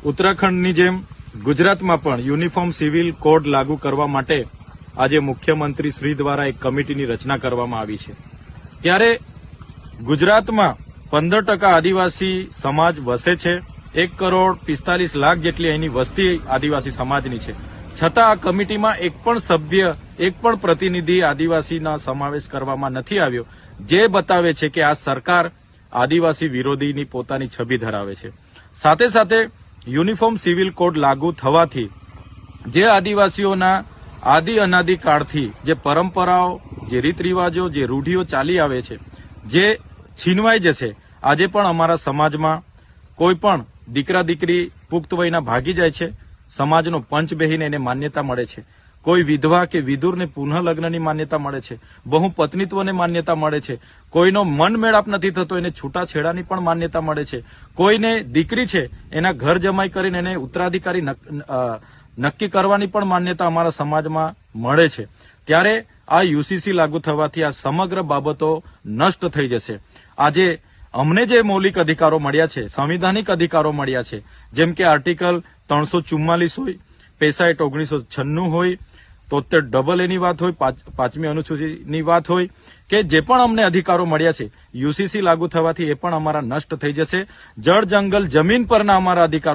ઉત્તરાખંડની જેમ ગુજરાતમાં પણ યુનિફોર્મ સિવિલ કોડ લાગુ કરવા માટે આજે મુખ્યમંત્રી શ્રી દ્વારા એક કમિટીની રચના કરવામાં આવી છે। ત્યારે ગુજરાતમાં 15% આદિવાસી સમાજ વસે છે। 1,45,00,000 જેટલી અહીંની વસ્તી આદિવાસી સમાજની છે, છતાં આ કમિટીમાં એક પણ સભ્ય, એક પણ પ્રતિનિધિ આદિવાસીના સમાવેશ કરવામાં નથી આવ્યો, જે બતાવે છે કે આ સરકાર આદિવાસી વિરોધીની પોતાની છબી ધરાવે છે। સાથે સાથે યુનિફોર્મ સિવિલ કોડ લાગુ થવાથી જે આદિવાસીઓના આદિ અનાદિ કાળથી જે પરંપરાઓ, જે રીત રિવાજો, જે રૂઢિઓ ચાલી આવે છે, જે છીનવાઈ જશે। આજે પણ અમારા સમાજમાં કોઈ પણ દીકરા દીકરી પુખ્ત વયના ભાગી જાય છે, સમાજનો પંચ બેહીને એને માન્યતા મળે છે। કોઈ વિધવા કે વિદુરને પુનઃ લગ્નની માન્યતા મળે છે, બહુપત્નીત્વને માન્યતા મળે છે, કોઈનો મન મેળાપ નથી થતો એને છૂટાછેડાની પણ માન્યતા મળે છે, કોઈને દીકરી છે એના ઘર જમાઈ કરીને એને ઉત્તરાધિકારી નક્કી કરવાની પણ માન્યતા અમારા સમાજમાં મળે છે। ત્યારે આ યુસીસી લાગુ થવાથી આ સમગ્ર બાબતો નષ્ટ થઈ જશે। આજે અમને જે મૌલિક અધિકારો મળ્યા છે, સંવિધાનિક અધિકારો મળ્યા છે, જેમ કે આર્ટિકલ 344 હોય, પેસા એક્ટ 1996 હોય, 73 એની વાત હોય, 5મી અનુસૂચિની વાત હોય, કે જે પણ અમને અધિકારો મળ્યા છે, યુસીસી લાગુ થવાથી એ પણ અમારા નષ્ટ થઈ જશે। જળ જંગલ જમીન પરના અમારા અધિકારો